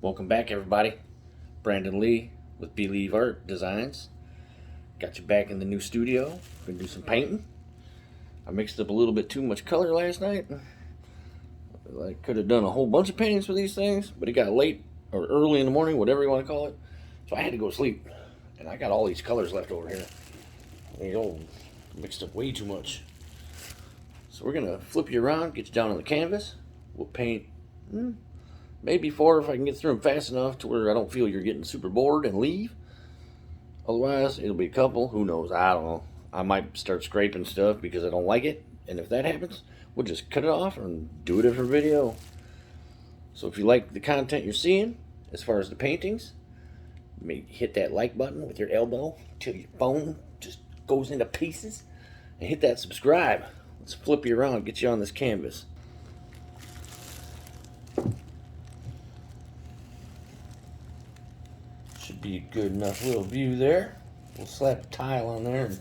Welcome back, everybody. Brandon Lee with Believe Art Designs. Got you back in the new studio. Gonna do some painting. I mixed up a little bit too much color last night. I could have done a whole bunch of paintings for these things, but it got late or early in the morning, whatever you want to call it. So I had to go to sleep. And I got all these colors left over here. They all mixed up way too much. So we're gonna flip you around, get you down on the canvas. We'll paint maybe 4 if I can get through them fast enough to where I don't feel you're getting super bored and leave. Otherwise, it'll be a couple. Who knows? I don't know. I might start scraping stuff because I don't like it. And if that happens, we'll just cut it off and do a different video. So if you like the content you're seeing, as far as the paintings, hit that like button with your elbow till your phone just goes into pieces. And hit that subscribe. Let's flip you around and get you on this canvas. Should be a good enough little view there. We'll slap a tile on there and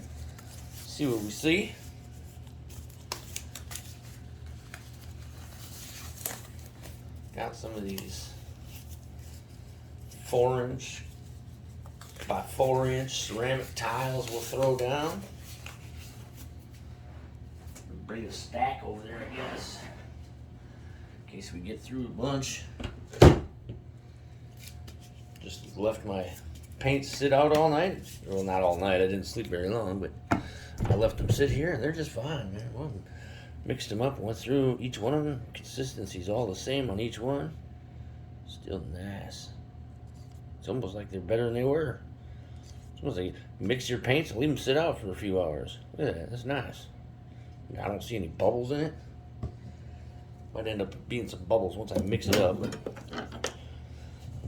see what we see. Got some of these 4" by 4" ceramic tiles we'll throw down. Bring a stack over there, I guess, in case we get through a bunch. Just left my paints sit out all night. Well, not all night. I didn't sleep very long, but I left them sit here, and they're just fine, man. Well, mixed them up and went through each one of them. Consistency's all the same on each one. Still nice. It's almost like they're better than they were. It's almost like you mix your paints and leave them sit out for a few hours. Look at that. That's nice. I don't see any bubbles in it. Might end up being some bubbles once I mix it up. But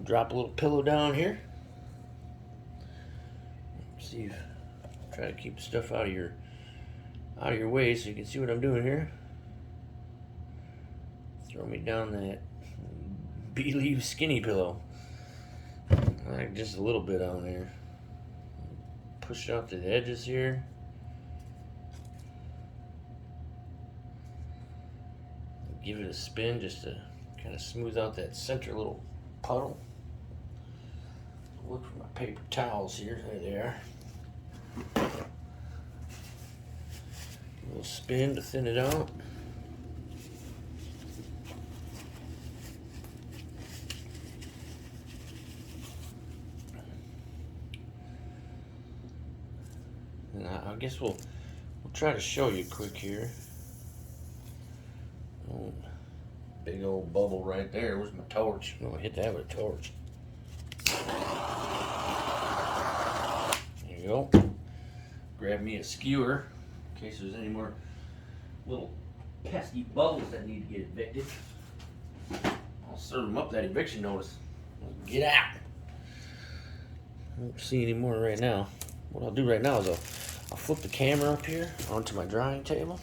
drop a little pillow down here. See, try to keep stuff out of your way so you can see what I'm doing here. Throw me down that Believe skinny pillow. I like just a little bit on there. Push it out to the edges here. Give it a spin just to kind of smooth out that center little puddle. Look for my paper towels here. There they are. A little spin to thin it out. And I guess we'll try to show you quick here. Oh, big old bubble right there. Where's my torch? I'm gonna hit that with a torch. There you go. Grab me a skewer in case there's any more little pesky bubbles that need to get evicted. I'll serve them up that eviction notice. Get out. I don't see any more right now. What I'll do right now is I'll flip the camera up here onto my drying table.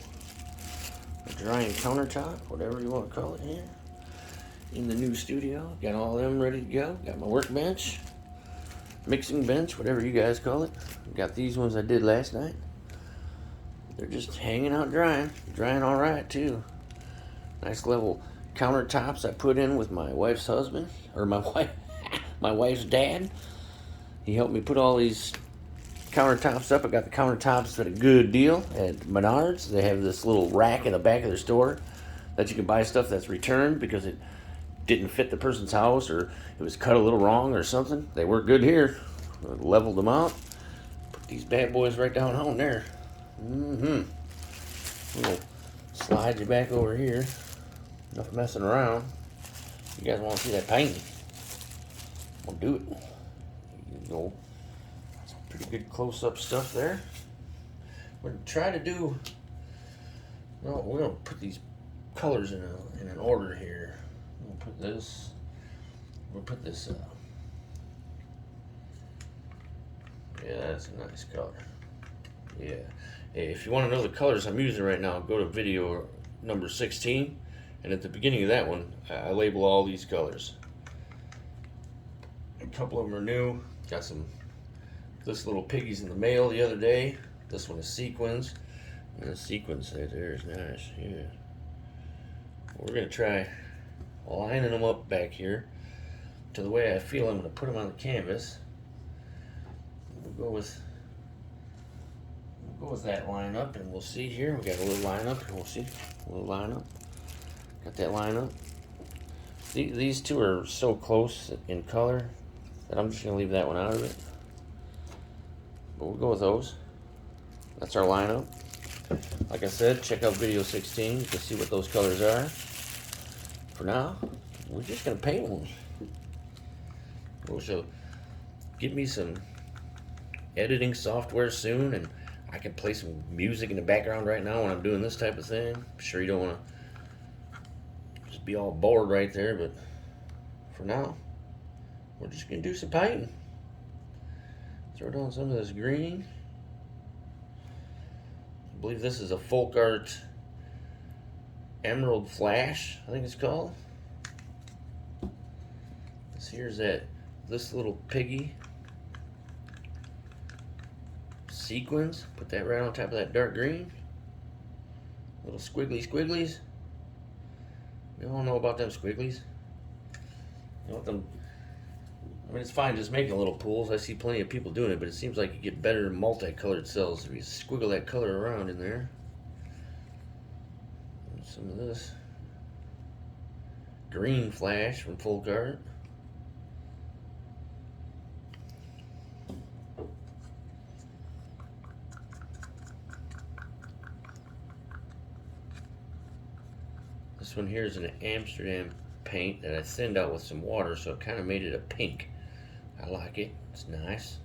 Drying countertop, whatever you want to call it here. In the new studio. Got all of them ready to go. Got my workbench, mixing bench, whatever you guys call it. Got these ones I did last night. They're just hanging out drying. Drying all right too. Nice level countertops I put in with my wife's husband, or my wife's dad. He helped me put all these countertops up. I got the countertops at a good deal at Menards. They have this little rack in the back of their store that you can buy stuff that's returned because it didn't fit the person's house or it was cut a little wrong or something. They work good here. I leveled them out. Put these bad boys right down on there. We'll slide you back over here. Enough messing around. You guys want to see that painting? We'll do it. You go. Pretty good close-up stuff there. We're gonna try to do. Well, we're gonna put these colors in an order here. We'll put this. We'll put this. Yeah, that's a nice color. Yeah. Hey, if you want to know the colors I'm using right now, go to video number 16, and at the beginning of that one, I label all these colors. A couple of them are new. Got some. This little piggy's in the mail the other day. This one is sequins. And the sequins right there is nice. Yeah. We're going to try lining them up back here. to the way I feel I'm going to put them on the canvas. We'll go with that lineup, and we'll see here. We got a little lineup, and we'll see a little lineup. Got that lineup. These two are so close in color that I'm just going to leave that one out of it. But we'll go with those. That's our lineup. Like I said, check out video 16 to see what those colors are. For now, we're just going to paint one. We'll get me some editing software soon, and I can play some music in the background right now when I'm doing this type of thing. I'm sure you don't want to just be all bored right there, but for now, we're just going to do some painting. Throw down some of this green. I believe this is a folk art emerald flash, I think it's called. Here's this little piggy sequins. Put that right on top of that dark green. Little squigglies. You all know about them squigglies. You want them. I mean, it's fine just making little pools. I see plenty of people doing it, but it seems like you get better multicolored cells if you squiggle that color around in there. And some of this green flash from folk art. This one here is an Amsterdam paint that I thinned out with some water, so it kind of made it a pink. I like it. It's nice.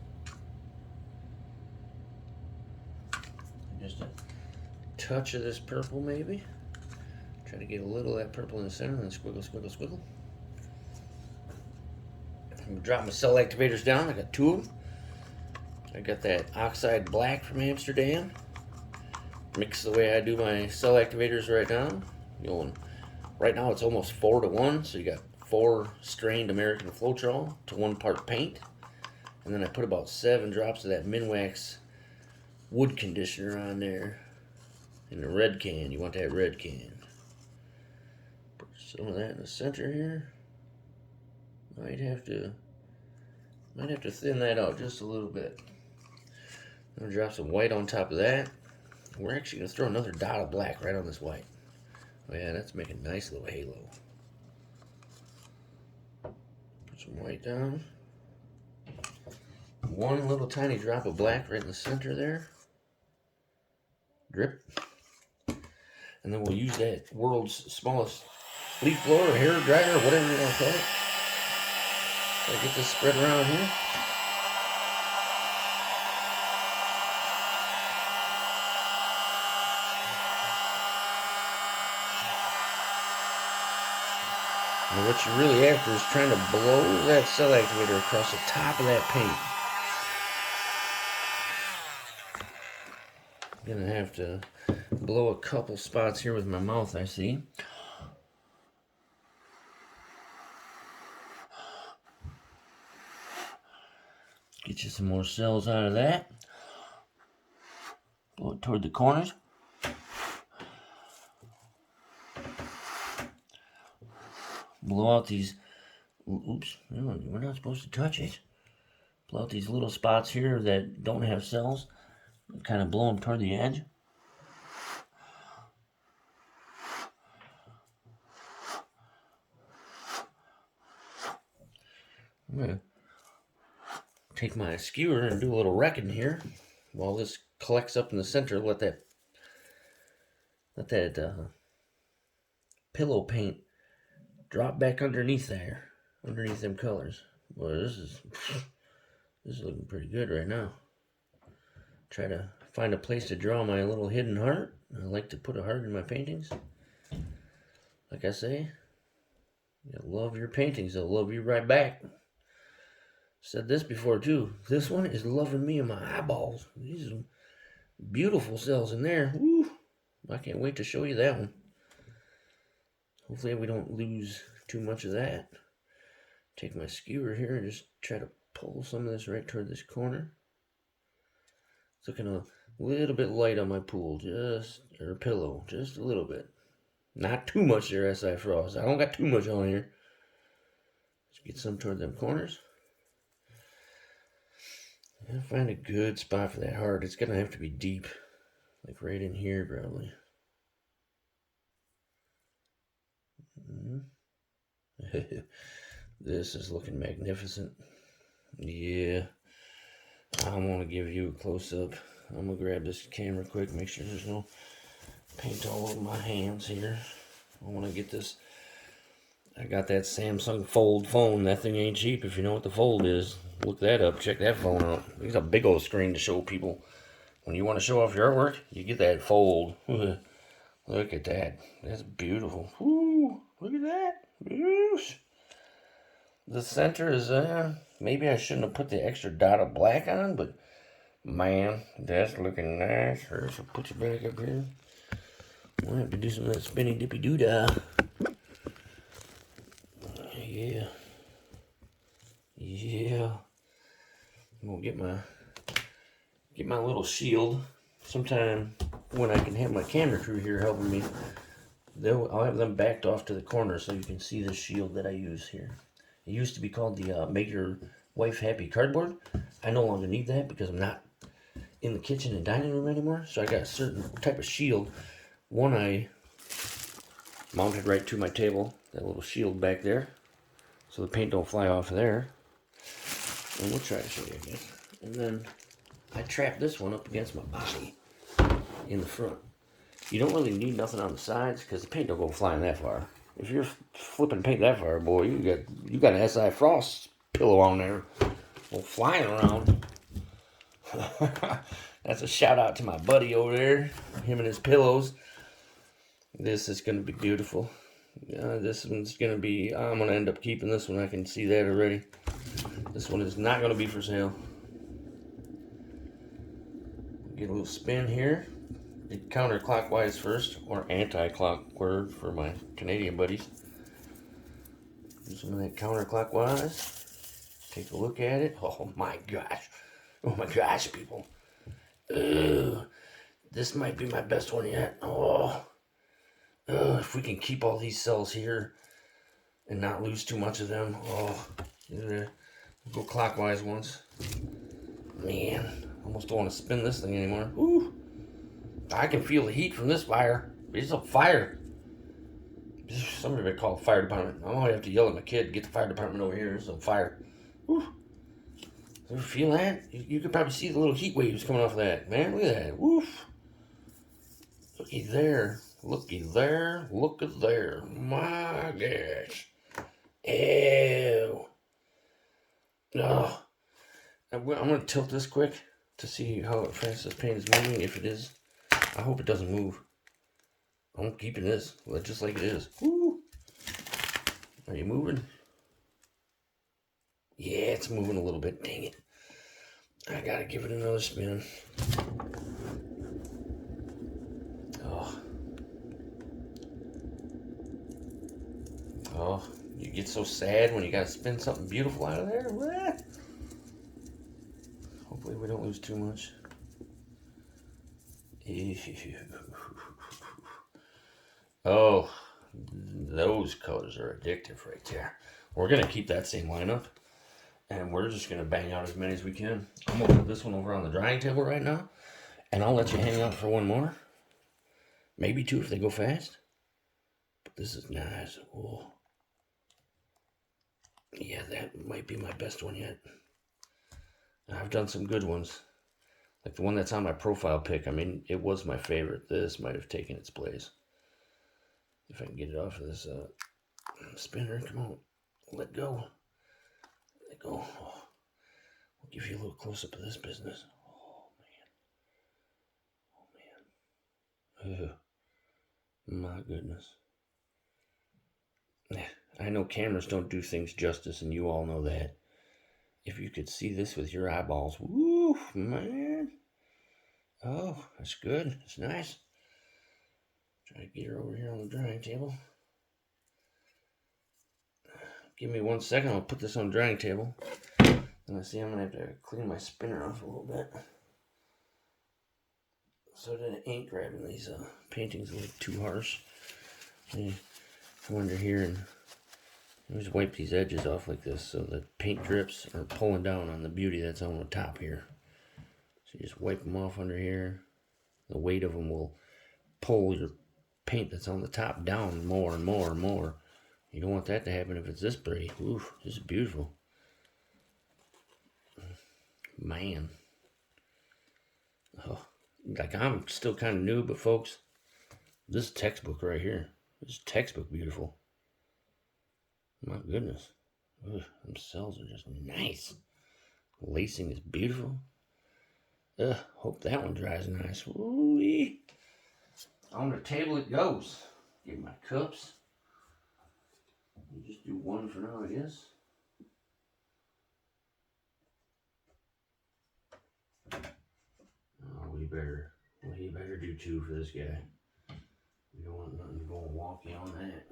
Just a touch of this purple, maybe. Try to get a little of that purple in the center, and then squiggle. I'm gonna drop my cell activators down. I got two of them. I got that oxide black from Amsterdam. Mix the way I do my cell activators right now. Right now it's almost 4-to-1, so you got 4 strained American Floetrol to 1 part paint. And then I put about 7 drops of that Minwax wood conditioner on there in the red can. You want that red can. Put some of that in the center here. Might have to thin that out just a little bit. I'm gonna drop some white on top of that. We're actually gonna throw another dot of black right on this white. Oh yeah, that's making a nice little halo. Put some white down. 1 little tiny drop of black right in the center there. Drip. And then we'll use that world's smallest leaf blower or hair dryer or whatever you want to call it. So get this spread around here. And what you're really after is trying to blow that cell activator across the top of that paint. I'm gonna have to blow a couple spots here with my mouth, I see. Get you some more cells out of that. Blow it toward the corners. Blow out these, oops, we're not supposed to touch it. Blow out these little spots here that don't have cells. Kind of blow them toward the edge. I'm going to take my skewer and do a little wrecking here while this collects up in the center. Let that pillow paint drop back underneath there, underneath them colors. Boy, this is looking pretty good right now. Try to find a place to draw my little hidden heart. I like to put a heart in my paintings. Like I say, you love your paintings, they'll love you right back. Said this before too. This one is loving me in my eyeballs. These are beautiful cells in there. Woo! I can't wait to show you that one. Hopefully we don't lose too much of that. Take my skewer here and just try to pull some of this right toward this corner. It's looking a little bit light on my pool, or pillow, just a little bit. Not too much there, SI Frost. I don't got too much on here. Just Get some toward them corners. I'll find a good spot for that heart. It's gonna have to be deep, like right in here probably. This is looking magnificent. Yeah, I want to give you a close-up. I'm gonna grab this camera quick, make sure there's no paint all over my hands here. I want to get this. I got that Samsung Fold phone. That thing ain't cheap if you know what the Fold is. Look that up. Check that phone out. It's a big old screen to show people. When you want to show off your artwork, you get that Fold. Look at that. That's beautiful. Woo! Look at that. Yes. The center is, maybe I shouldn't have put the extra dot of black on, but man, that's looking nice. Here, so put you back up here. We'll have to do some of that spinny dippy doo-dah. Yeah. Yeah. I'm gonna get my little shield. Sometime when I can have my camera crew here helping me, I'll have them backed off to the corner so you can see the shield that I use here. It used to be called the Make Your Wife Happy cardboard. I no longer need that because I'm not in the kitchen and dining room anymore. So I got a certain type of shield. One I mounted right to my table. That little shield back there. So the paint don't fly off of there. And we'll try to show you again. And then I trap this one up against my body in the front. You don't really need nothing on the sides because the paint don't go flying that far. If you're flipping paint that far, boy, you got an SI Frost pillow on there, well, flying around. That's a shout out to my buddy over there, him and his pillows. This is gonna be beautiful. This one's gonna be. I'm gonna end up keeping this one. I can see that already. This one is not gonna be for sale. Get a little spin here. Counterclockwise first, or anti-clockwise for my Canadian buddies. Do some of that counterclockwise. Take a look at it. Oh my gosh, people. Ugh. This might be my best one yet. If we can keep all these cells here and not lose too much of them. Go clockwise once. Man, almost don't want to spin this thing anymore. Ooh. I can feel the heat from this fire. It's a fire. Somebody might call the fire department. I'm gonna have to yell at my kid, get the fire department over here. There's a fire. Whew. You feel that? You could probably see the little heat waves coming off of that. Man, look at that. Woof. Looky there. Looky there. Look at there. My gosh. Ew. Oh. I'm gonna tilt this quick to see how fast this paint is moving. If it is, I hope it doesn't move. I'm keeping this just like it is. Woo. Are you moving? Yeah, it's moving a little bit. Dang it. I gotta give it another spin. Oh, you get so sad when you gotta spin something beautiful out of there. What? Hopefully we don't lose too much. Oh, those colors are addictive right there. We're gonna keep that same lineup, and we're just gonna bang out as many as we can. I'm gonna put this one over on the drying table right now, and I'll let you hang out for one more, maybe two if they go fast. But this is nice. Oh, yeah, that might be my best one yet. I've done some good ones, like the one that's on my profile pic. I mean, it was my favorite. This might have taken its place. If I can get it off of this spinner, come on, let go. Let go. Oh, we'll give you a little close-up of this business. Oh, man. My goodness. I know cameras don't do things justice, and you all know that. If you could see this with your eyeballs, woo, man. Oh, that's good. It's nice. Try to get her over here on the drying table. Give me 1 second. I'll put this on the drying table. And I see I'm going to have to clean my spinner off a little bit, so that it ain't grabbing these paintings a little too harsh. Come under here and You just wipe these edges off like this so the paint drips are pulling down on the beauty that's on the top here. So you just wipe them off under here. The weight of them will pull your paint that's on the top down more and more and more. You don't want that to happen if it's this pretty. Oof, this is beautiful. Man. Oh, like I'm still kind of new, but folks, this textbook right here. This is textbook beautiful. My goodness. Ugh, them cells are just nice. Lacing is beautiful. Ugh, hope that one dries nice. Ooh-wee. On the table it goes. Get my cups. I'll just do one for now, I guess. Oh, we better do two for this guy. We don't want nothing going wonky on that.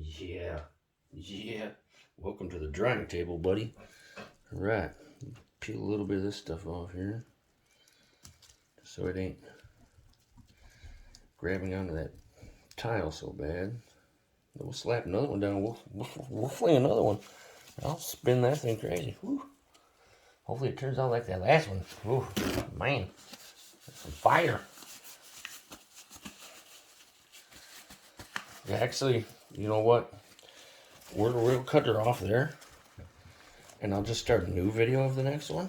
Yeah. Welcome to the drying table, buddy. All right. Peel a little bit of this stuff off here, so it ain't grabbing onto that tile so bad. We'll slap another one down. We'll fling another one. I'll spin that thing crazy. Whew. Hopefully it turns out like that last one. Ooh, man, that's some fire. Yeah, actually, you know what? We'll cut her off there, and I'll just start a new video of the next one.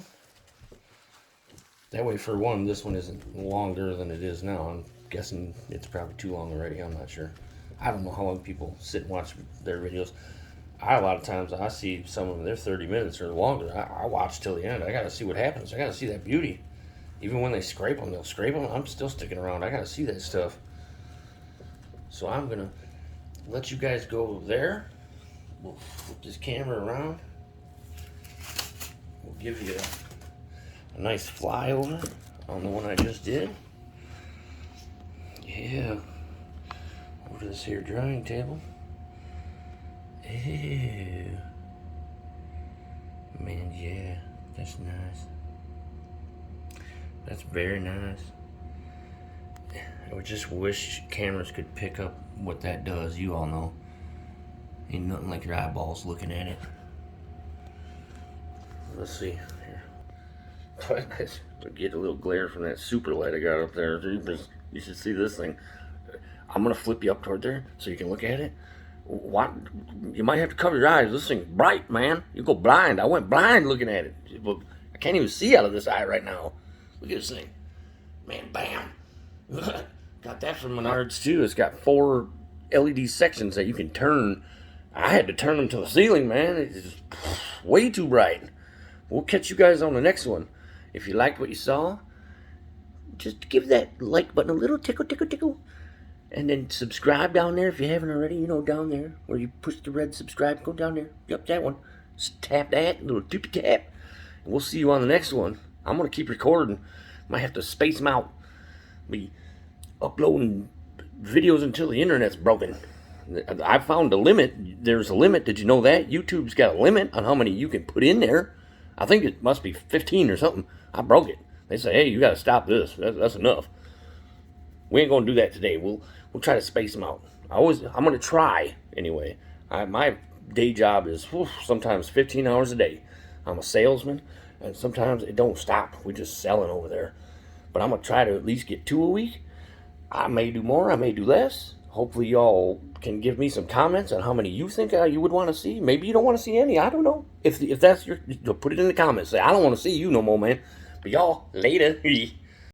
That way, for one, this one isn't longer than it is now. I'm guessing it's probably too long already. I'm not sure. I don't know how long people sit and watch their videos. A lot of times I see some of them, they're 30 minutes or longer. I watch till the end. I gotta see what happens. I gotta see that beauty. Even when they scrape them, they'll scrape them. I'm still sticking around. I gotta see that stuff. So I'm gonna let you guys go there. We'll flip this camera around. We'll give you a nice flyover on the one I just did. Yeah. Over to this here drying table. Ew. Man, yeah, that's nice. That's very nice. I would just wish cameras could pick up what that does. You all know. Ain't nothing like your eyeballs looking at it. Let's see here. I get a little glare from that super light I got up there. You should see this thing. I'm gonna flip you up toward there so you can look at it. What? You might have to cover your eyes. This thing's bright, man. You go blind. I went blind looking at it. I can't even see out of this eye right now. Look at this thing. Man, bam. Got that from Menards too. It's got 4 LED sections that you can turn. I had to turn them to the ceiling, man. It's just way too bright. We'll catch you guys on the next one. If you liked what you saw, just give that like button a little tickle. And then subscribe down there if you haven't already. You know, down there where you push the red subscribe. Go down there. Yep, that one. Just tap that. Little tippy tap. And we'll see you on the next one. I'm going to keep recording. Might have to space them out. Be uploading videos until the internet's broken. I found a limit. There's a limit. Did you know that? YouTube's got a limit on how many you can put in there. I think it must be 15 or something. I broke it. They say, hey, you got to stop this. That's enough. We ain't gonna do that today. We'll try to space them out. I'm gonna try anyway. My day job is sometimes 15 hours a day. I'm a salesman, and sometimes it don't stop. We're just selling over there. But I'm gonna try to at least get 2 a week. I may do more. I may do less. Hopefully, y'all can give me some comments on how many you think you would want to see. Maybe you don't want to see any. I don't know. If that's put it in the comments. Say I don't want to see you no more, man. But y'all later.